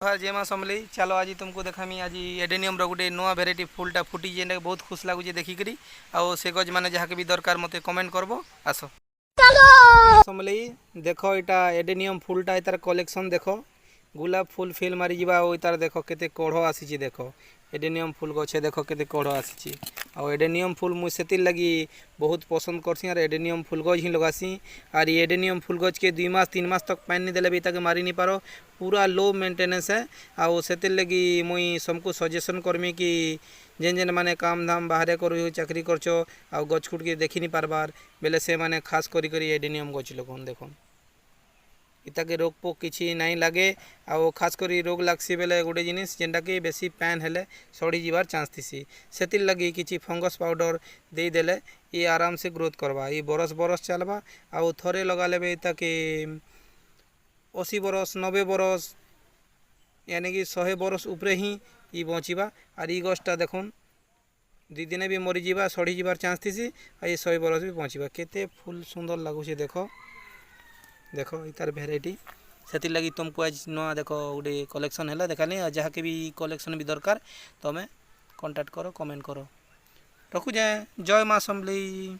हाँ जय माँ समलेई चलो आज तुमको देखामी आज एडेनियम गोटे नुआ भेराइटी फुलटा फुटी जेनटा बहुत खुश लगुच देखिकी आउ से गज मैंने जहाँ भी दरकार मत कमेंट करब आस समलेई देख यहाँ एडेनियम फुलटा तार कलेक्शन देख गुलाब फुल फेल मारी जा तार देख केते कढ़ आसी देख एडेनियम फुल गछे देख केते कढ़ आसी आ एडेनियम फुल मुझे लगी बहुत पसंद करसी और एडेनियम फुल गज ही लगासी और ये एडेनियम फुल गज के 2 मास 3 मास तक पानी नहीं देले भी ताके मारी नहीं पारो पूरा लो मेंटेनेंस है आउ से लगी मुई सबको सजेसन करमी कि जेन जेन माने काम धाम बाहर कर चाकरी करछ आउ गछ खुट के देखी नहीं पारबार बेले से माने खास करी एडेनियम गछ लोगन देखन इताके रोग पोक किसी नाई लगे आउ खास करी रोग लागसी बेले गोटे जिनिस जेनटा कि बेसी पैन हेले सड़ी जीवार चांस थीसी से लगी किसी फंगस पाउडर दे देले ये आराम से ग्रोथ करवा ये बरस बरस चलवा आउ थरे लगा लेबे ताके 80 बरस 90 बरस यानी कि 100 बरस उपरे ही ये बचीबा और ये गछटा देखुन 2 दिन भी मरी जीवा सड़ी जीवार चांस थीसी और ये 100 बरस भी बचीबा केते फुल सुंदर लगुचे देख तार भेराइटी से लगी तुमको आज नुआ देख गोटे कलेक्शन है देखाली जहाँ के भी कलेक्शन भी दरकार तुम्हें कांटेक्ट करो कमेंट करो रखुचे जय माँ समलेई।